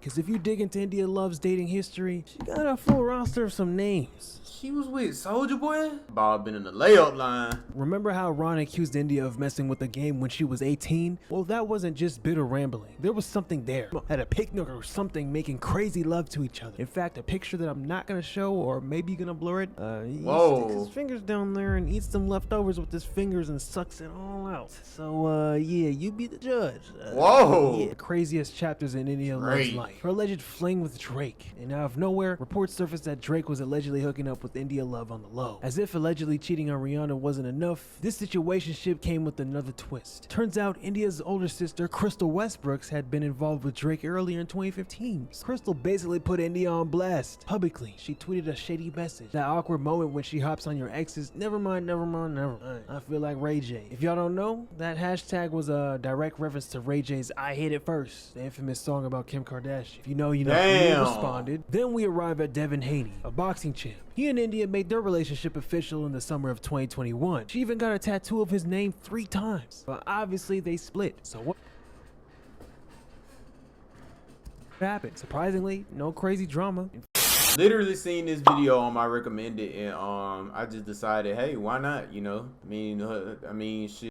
Because if you dig into India Love's dating history, she got a full roster of some names. She was with Soulja Boy? Ball been in the layup line. Remember how Ron accused India of messing with the game when she was 18? Well, that wasn't just bitter rambling. There was something there. At a picnic or something, making crazy love to each other. In fact, a picture that I'm not gonna show, or maybe gonna blur it. He sticks his fingers down there and eats some leftovers with his fingers and sucks it all out. So, yeah, you be the judge. Whoa. Yeah, the craziest chapters in India Love's life. Her alleged fling with Drake. And out of nowhere, reports surfaced that Drake was allegedly hooking up with India Love on the low. As if allegedly cheating on Rihanna wasn't enough, this situationship came with another twist. Turns out India's older sister, Crystal Westbrooks, had been involved with Drake earlier in 2015. Crystal basically put India on blast. Publicly, she tweeted a shady message. That awkward moment when she hops on your exes, never mind. I feel like Ray J. If y'all don't know, that hashtag was a direct reference to Ray J's I Hit It First, the infamous song about Kim Kardashian. If you know, you know. He responded. Then we arrive at Devin Haney, a boxing champ. He and India made their relationship official in the summer of 2021. She even got a tattoo of his name 3 times. But obviously they split. So what happened? Surprisingly, no crazy drama. Literally seen this video on my recommended, and I just decided, hey, why not? You know, I mean, shit.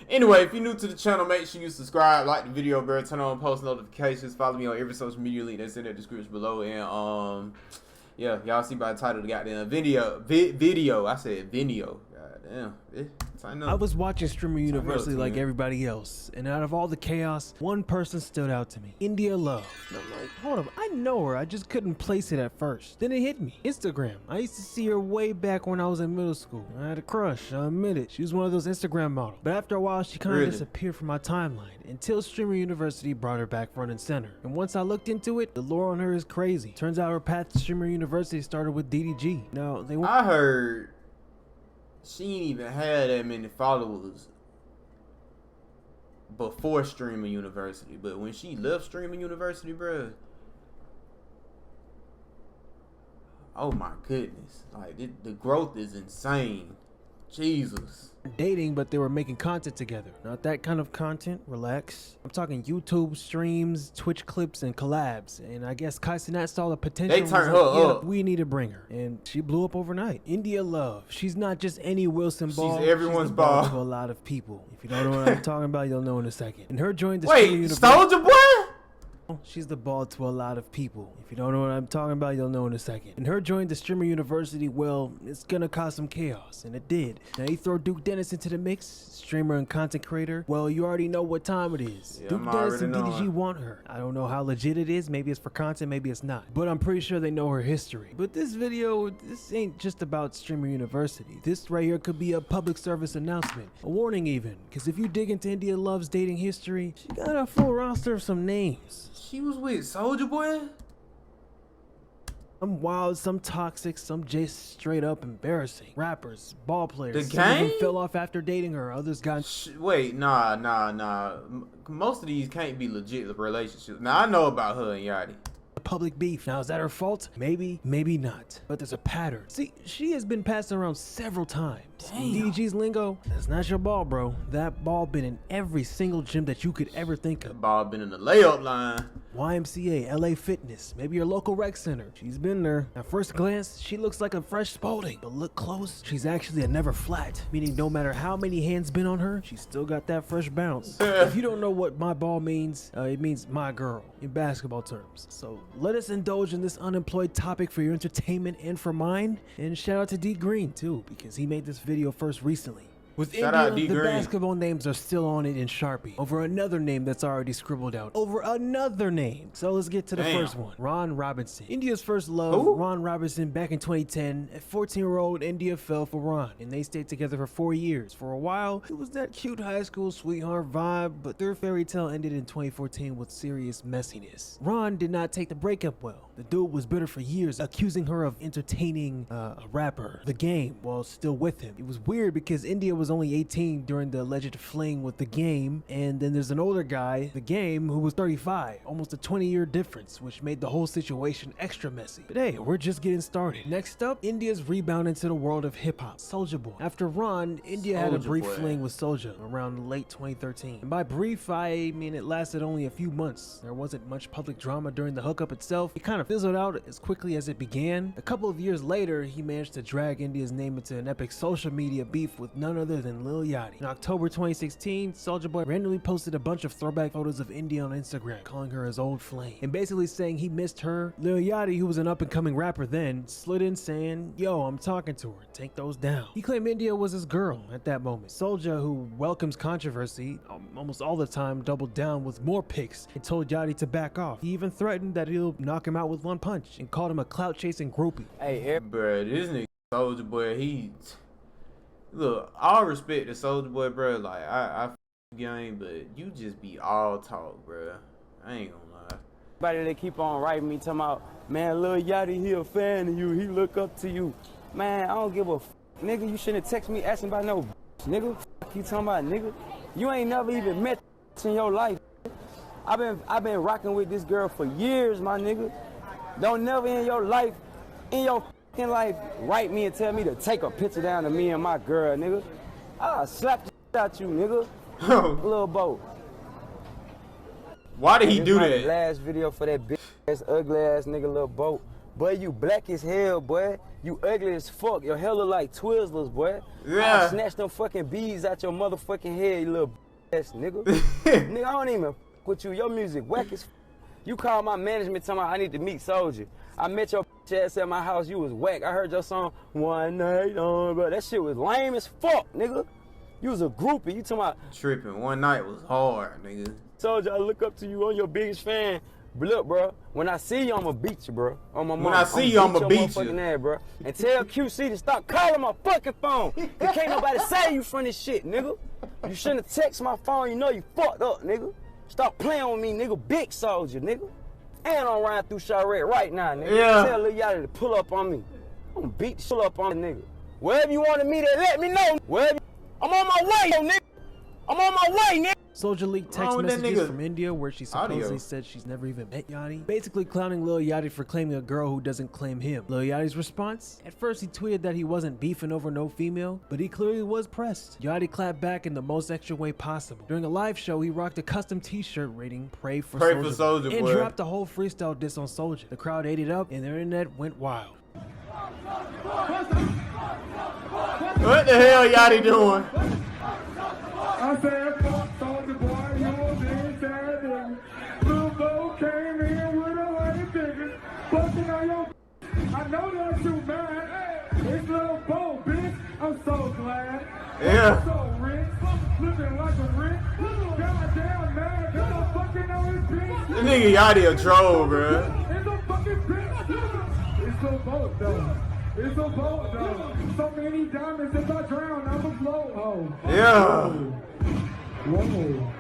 Anyway, if you're new to the channel, make sure you subscribe, like the video, bro, turn on post notifications, follow me on every social media link that's in the description below, and yeah, y'all see by the title of the goddamn video. I said video. Goddamn. I was watching Streamer University like everybody else, and out of all the chaos, one person stood out to me. India Love. And I'm like, hold up, I know her, I just couldn't place it at first. Then it hit me. Instagram. I used to see her way back when I was in middle school. I had a crush, I admit it. She was one of those Instagram models. But after a while, she kind of disappeared from my timeline until Streamer University brought her back front and center. And once I looked into it, the lore on her is crazy. Turns out her path to Streamer University started with DDG. Now, I heard she ain't even had that many followers before Streamer University, but when she left Streamer University, bro, oh my goodness, like the growth is insane. Jesus. Dating, but they were making content together. Not that kind of content, relax. I'm talking YouTube streams, Twitch clips, and collabs. And I guess Kai Cenat saw the potential. They turned her up. We need to bring her. And she blew up overnight. India Love. She's not just any Wilson Ball. She's everyone's She's ball to a lot of people. If you don't know what I'm talking about, you'll know in a second. And her joined the Soulja Boy? She's the ball to a lot of people. If you don't know what I'm talking about, you'll know in a second. And her joining the Streamer University, well, it's gonna cause some chaos, and it did. Now you throw Duke Dennis into the mix, streamer and content creator, well, you already know what time it is. Yeah, Duke Dennis and DDG want her. I don't know how legit it is, maybe it's for content, maybe it's not. But I'm pretty sure they know her history. But this video, this ain't just about Streamer University. This right here could be a public service announcement, a warning even, because if you dig into India Love's dating history, she got a full roster of some names. She was with Soulja Boy? Some wild, some toxic, some just straight up embarrassing. Rappers, ball players. The some of them gang? fell off after dating her. Others got. Wait, nah. Most of these can't be legit relationships. Now I know about her and Yachty. Public beef. Now, is that her fault? Maybe, maybe not. But there's a pattern. See, she has been passed around several times. DDG's lingo, that's not your ball, bro. That ball been in every single gym that you could ever think of. The ball been in the layup line. YMCA, LA Fitness, maybe your local rec center. She's been there. At first glance, she looks like a fresh Spalding, but look close, she's actually a never flat, meaning no matter how many hands been on her, she's still got that fresh bounce. If you don't know what my ball means, it means my girl in basketball terms. So let us indulge in this unemployed topic for your entertainment and for mine. And shout out to D Green too, because he made this video first recently. With India, the basketball names are still on it in Sharpie over another name that's already scribbled out over another name. So let's get to the first one. Ron Robinson. India's first love. Who? Ron Robinson. Back in 2010, a 14-year-old India fell for Ron, and they stayed together for 4 years. For a while, it was that cute high school sweetheart vibe, but their fairy tale ended in 2014 with serious messiness. Ron did not take the breakup well. The dude was bitter for years, accusing her of entertaining a rapper, The Game, while still with him. It was weird because India was was only 18 during the alleged fling with the game, and then there's an older guy, the game, who was 35, almost a 20-year difference, which made the whole situation extra messy. But hey, we're just getting started. Next up, India's rebound into the world of hip-hop, Soulja Boy. After Ron, India had a brief fling with Soulja around late 2013. And by brief, I mean it lasted only a few months. There wasn't much public drama during the hookup itself. It kind of fizzled out as quickly as it began. A couple of years later, he managed to drag India's name into an epic social media beef with none other than Lil Yachty. In October 2016, Soulja Boy randomly posted a bunch of throwback photos of India on Instagram, calling her his old flame, and basically saying he missed her. Lil Yachty, who was an up-and-coming rapper then, slid in saying, "Yo, I'm talking to her, take those down." He claimed India was his girl at that moment. Soulja, who welcomes controversy almost all the time, doubled down with more pics and told Yachty to back off. He even threatened that he'll knock him out with one punch and called him a clout-chasing groupie. Hey, bruh, this nigga Soulja Boy, look, all respect to Soulja Boy, bro. Like, I game, but you just be all talk, bro. I ain't gonna lie. Everybody they keep on writing me talking about, man, Lil Yachty, he a fan of you, he look up to you. Man, I don't give a nigga. You shouldn't text me asking about no nigga. You talking about nigga? You ain't never even met in your life. I've been rocking with this girl for years, my nigga. Don't never in your life, write me and tell me to take a picture down of me and my girl, nigga. I'll slap the out you, nigga. Lil Bo. Why did he do that? Last video for that bitch ass, ugly ass nigga, Lil Bo. Boy, you black as hell, boy. You ugly as fuck. Your hair look like Twizzlers, boy. Yeah. I'll snatch them fucking beads out your motherfucking head, you little ass nigga. Nigga, I don't even with you. Your music whack as You called my management talking about I need to meet Soulja. I met your ass at my house. You was whack. I heard your song One Night On, bro. That shit was lame as fuck, nigga. You was a groupie. You talking about tripping. One night was hard, nigga. Soulja, I look up to you. I'm your biggest fan. But look, bro, when I see you, I'ma beat you, bro. On my mom. When I see you, I'ma beat you. Ass, bro. And tell QC to stop calling my fucking phone. Cause can't nobody save you from this shit, nigga. You shouldn't have texted my phone. You know you fucked up, nigga. Stop playing with me, nigga. Big Soulja, nigga. And I'm riding through Charette right now, nigga. Yeah. Tell Lil Yachty to pull up on me. I'm gonna beat the shit up on the nigga. Wherever you wanted me to let me know. I'm on my way, nigga. I'm on my way, nigga. Soulja leaked text messages from India where she supposedly said she's never even met Yachty, basically clowning Lil Yachty for claiming a girl who doesn't claim him. Lil Yachty's response? At first he tweeted that he wasn't beefing over no female, but he clearly was pressed. Yachty clapped back in the most extra way possible. During a live show, he rocked a custom t-shirt rating Pray for Soulja and dropped a whole freestyle diss on Soulja. The crowd ate it up and the internet went wild. What the hell Yachty doing? I said, fuck Soulja Boy, you a big sad nigga. Lil Bo came in with a lot of niggas. Busting on your I know that you mad. It's Lil Bo, bitch. I'm so glad. Yeah. I'm so rich. Looking like a rich. Goddamn mad. Cause I'm fucking on his bitch. This nigga Yachty a troll, bro. It's a fucking bitch. It's Lil Bo, though. It's a boat, though. So many diamonds, if I drown, I'm a float hole. Yeah. Whoa.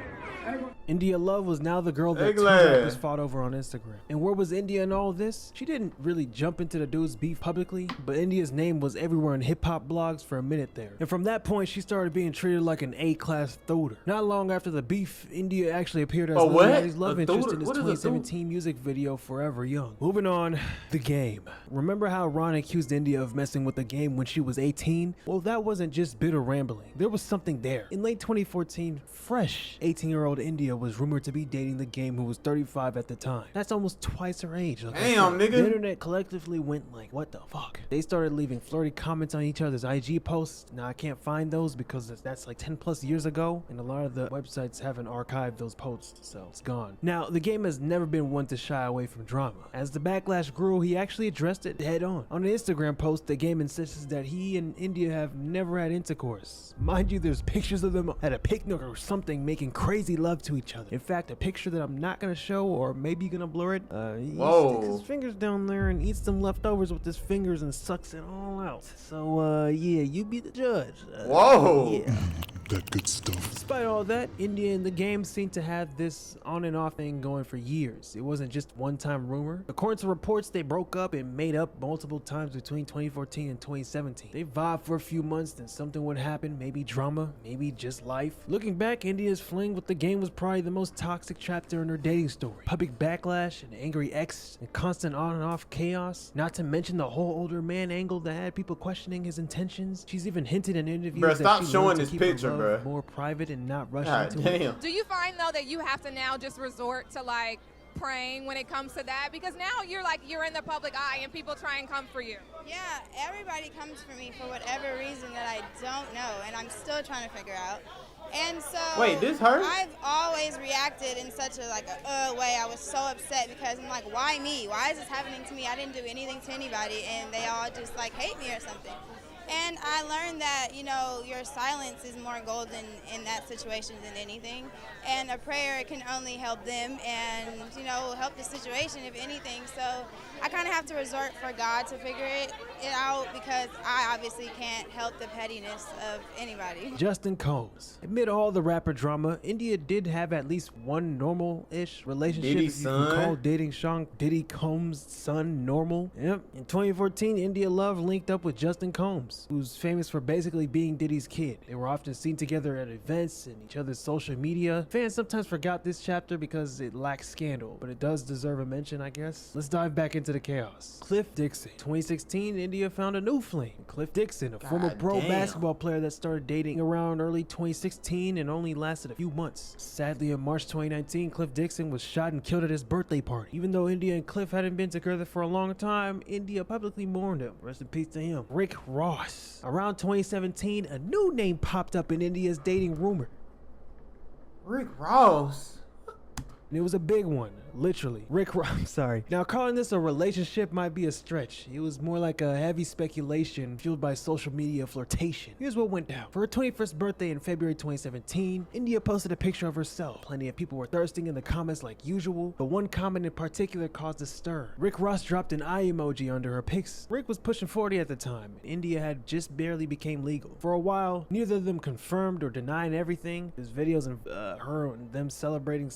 India Love was now the girl that two rappers fought over on Instagram. And where was India in all this? She didn't really jump into the dude's beef publicly, but India's name was everywhere in hip-hop blogs for a minute there. And from that point, she started being treated like an A-class throater. Not long after the beef, India actually appeared as Lil Yachty's love interest in his 2017 music video, Forever Young. Moving on, The Game. Remember how Ron accused India of messing with The Game when she was 18? Well, that wasn't just bitter rambling. There was something there. In late 2014, fresh 18-year-old India was rumored to be dating The Game, who was 35 at the time. That's almost twice her age. Like damn, nigga. The internet collectively went like, what the fuck? They started leaving flirty comments on each other's IG posts. Now I can't find those because that's like 10 plus years ago, and a lot of the websites haven't archived those posts, so it's gone. Now, The Game has never been one to shy away from drama. As the backlash grew, he actually addressed it head on. On an Instagram post, The Game insists that he and India have never had intercourse. Mind you, there's pictures of them at a picnic or something making crazy love to each other. In fact, a picture that I'm not gonna show, or maybe gonna blur it, he sticks his fingers down there and eats some leftovers with his fingers and sucks it all out. So yeah, you be the judge. Whoa. Yeah. that good stuff. Despite all that, India and the game seemed to have this on and off thing going for years. It wasn't just one-time rumor. According to reports, they broke up and made up multiple times between 2014 and 2017. They vibed for a few months, then something would happen, maybe drama, maybe just life. Looking back, India's fling with the game was probably the most toxic chapter in her dating story. Public backlash, an angry ex, and constant on and off chaos. Not to mention the whole older man angle that had people questioning his intentions. She's even hinted in interviews Bruh, that stop she showing learned to this keep her picture, love bruh. more private and not rush God into it. damn. Do you find though that you have to now just resort to like praying when it comes to that? Because now you're in the public eye and people try and come for you. Yeah, everybody comes for me for whatever reason that I don't know, and I'm still trying to figure out. And so Wait, this hurt? I've always reacted in such a way. I was so upset because I'm like, why me? Why is this happening to me? I didn't do anything to anybody, and they all just like hate me or something. And I learned that, you know, your silence is more golden in that situation than anything. And a prayer can only help them and, you know, help the situation, if anything. So I kind of have to resort for God to figure it out because I obviously can't help the pettiness of anybody. Justin Combs. Amid all the rapper drama, India did have at least one normal-ish relationship. Diddy's if you can son? call dating Sean Diddy Combs' son normal. Yep. In 2014, India Love linked up with Justin Combs, who's famous for basically being Diddy's kid. They were often seen together at events and each other's social media. Fans sometimes forgot this chapter because it lacks scandal, but it does deserve a mention, I guess. Let's dive back into the chaos. Cliff Dixon. 2016, India found a new flame. Cliff Dixon, a former pro damn. basketball player that started dating around early 2016 and only lasted a few months. Sadly, in March 2019, Cliff Dixon was shot and killed at his birthday party. Even though India and Cliff hadn't been together for a long time, India publicly mourned him. Rest in peace to him. Rick Ross. Around 2017, a new name popped up in India's dating rumor. Rick Ross. And it was a big one, literally. Rick Ross, I'm sorry. Now, calling this a relationship might be a stretch. It was more like a heavy speculation fueled by social media flirtation. Here's what went down. For her 21st birthday in February 2017, India posted a picture of herself. Plenty of people were thirsting in the comments like usual, but one comment in particular caused a stir. Rick Ross dropped an eye emoji under her pics. Rick was pushing 40 at the time. India had just barely became legal. For a while, neither of them confirmed or denied everything. There's videos of her and them celebrating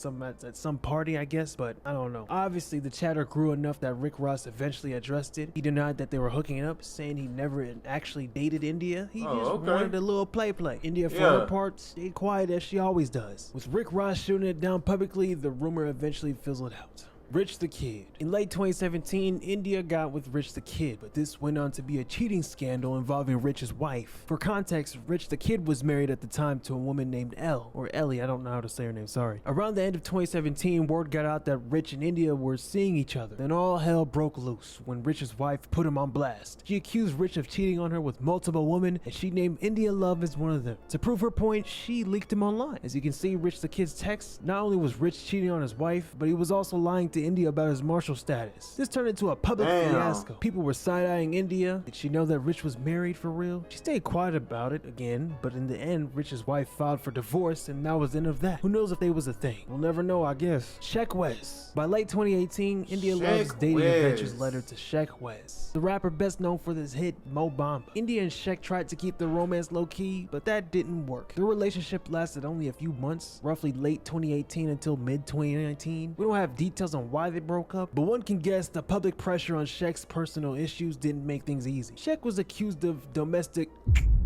at some party, I guess, but I don't know. Obviously, the chatter grew enough that Rick Ross eventually addressed it. He denied that they were hooking up, saying he never actually dated India. He just wanted a little play. India, for her part, stayed quiet as she always does. With Rick Ross shooting it down publicly, the rumor eventually fizzled out. Rich the Kid. In late 2017, India got with Rich the Kid, but this went on to be a cheating scandal involving Rich's wife. For context, Rich the Kid was married at the time to a woman named Elle, or Ellie, I don't know how to say her name, sorry. Around the end of 2017, word got out that Rich and India were seeing each other. Then all hell broke loose when Rich's wife put him on blast. She accused Rich of cheating on her with multiple women, and she named India Love as one of them. To prove her point, she leaked him online. As you can see, Rich the Kid's text, not only was Rich cheating on his wife, but he was also lying to India about his martial status. This turned into a public fiasco. People were side-eyeing India. Did she know that Rich was married for real? She stayed quiet about it again, but in the end, Rich's wife filed for divorce, and that was the end of that. Who knows if they was a thing? We'll never know, I guess. Sheck Wes. By late 2018, India Love's dating adventures led her to Sheck Wes, the rapper best known for this hit, Mo Bamba. India and Sheck tried to keep the romance low-key, but that didn't work. Their relationship lasted only a few months, roughly late 2018 until mid-2019. We don't have details on why they broke up, but one can guess the public pressure on Sheck's personal issues didn't make things easy. Sheck was accused of domestic...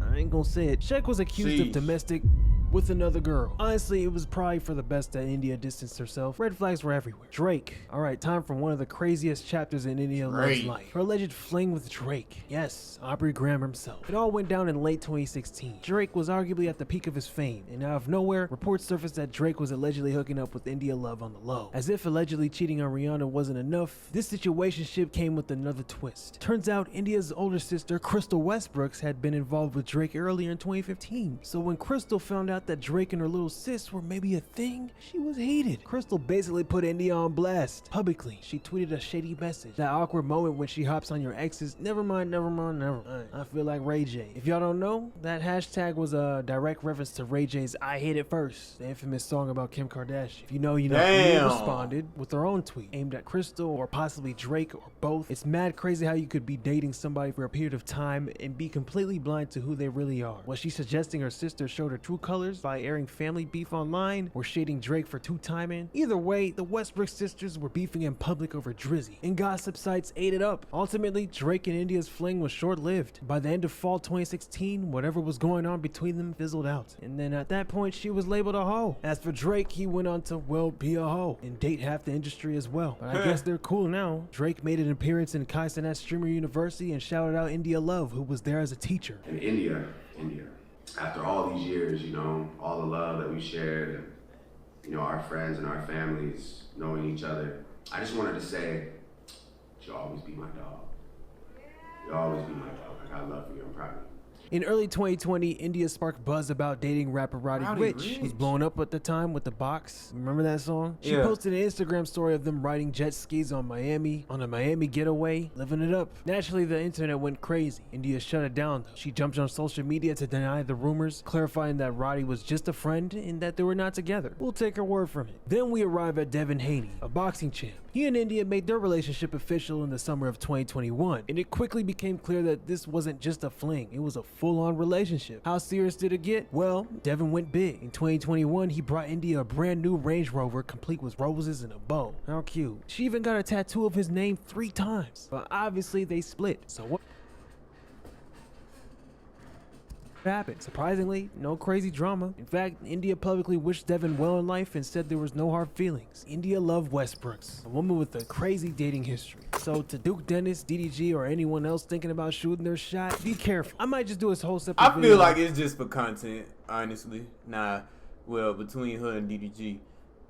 I ain't gonna say it. Sheck was accused of domestic with another girl. Honestly, it was probably for the best that India distanced herself. Red flags were everywhere. Drake. Alright, time for one of the craziest chapters in India Love's life. Her alleged fling with Drake. Yes, Aubrey Graham himself. It all went down in late 2016. Drake was arguably at the peak of his fame, and out of nowhere, reports surfaced that Drake was allegedly hooking up with India Love on the low. As if allegedly cheating on Rihanna wasn't enough, this situationship came with another twist. Turns out India's older sister, Crystal Westbrooks, had been involved with Drake earlier in 2015. So when Crystal found out out that Drake and her little sis were maybe a thing, she was heated. Crystal basically put India on blast. Publicly, she tweeted a shady message. That awkward moment when she hops on your exes, never mind. I feel like Ray J. If y'all don't know, that hashtag was a direct reference to Ray J's I Hate It First, the infamous song about Kim Kardashian. If you know, you know. India responded with her own tweet aimed at Crystal or possibly Drake or both. It's mad crazy how you could be dating somebody for a period of time and be completely blind to who they really are. Was she suggesting her sister showed her true colors by airing family beef online or shading Drake for two-timing? Either way, the Westbrook sisters were beefing in public over Drizzy, and gossip sites ate it up. Ultimately, Drake and India's fling was short-lived. By the end of fall 2016, whatever was going on between them fizzled out, and then at that point she was labeled a hoe. As for Drake, he went on to, well, be a hoe and date half the industry as well. But I guess they're cool now. Drake made an appearance in Kai Cenat Streamer University and shouted out India Love, who was there as a teacher. And India, after all these years, you know, all the love that we shared, and, you know, our friends and our families knowing each other, I just wanted to say, you'll always be my dog. You'll always be my dog. I got love for you. I'm proud of you. In early 2020, India sparked buzz about dating rapper Roddy Ricch, who's blown up at the time with The Box. Remember that song? She posted an Instagram story of them riding jet skis on a Miami getaway, living it up. Naturally, the internet went crazy. India shut it down, though. She jumped on social media to deny the rumors, clarifying that Roddy was just a friend and that they were not together. We'll take her word from it. Then we arrive at Devin Haney, a boxing champ. He and India made their relationship official in the summer of 2021, and it quickly became clear that this wasn't just a fling, it was a full-on relationship. How serious did it get? Well, Devin went big. In 2021, he brought India a brand new Range Rover complete with roses and a bow. How cute. She even got a tattoo of his name 3 times. But obviously they split, so what happened? Surprisingly, no crazy drama. In fact, India publicly wished Devin well in life and said there was no hard feelings. India loved Westbrooks, a woman with a crazy dating history. So to Duke Dennis, DDG, or anyone else thinking about shooting their shot, be careful. I might just do a whole separate video. I feel like it's just for content, honestly. Nah, well, between her and DDG.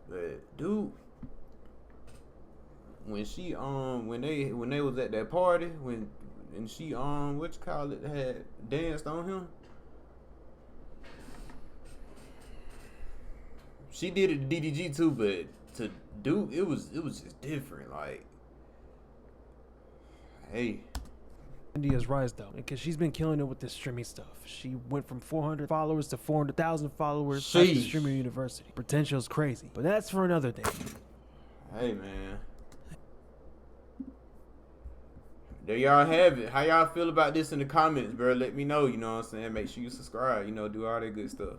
But dude, when she when they was at that party, and she what you call it, had danced on him. She did it to DDG too, but to Duke, it was just different. Like, hey. India's rise though, because she's been killing it with this streaming stuff. She went from 400 followers to 400,000 followers at the Streamer University. Potential is crazy, but that's for another day. Hey man, there y'all have it. How y'all feel about this in the comments, bro? Let me know. You know what I'm saying? Make sure you subscribe. You know, do all that good stuff.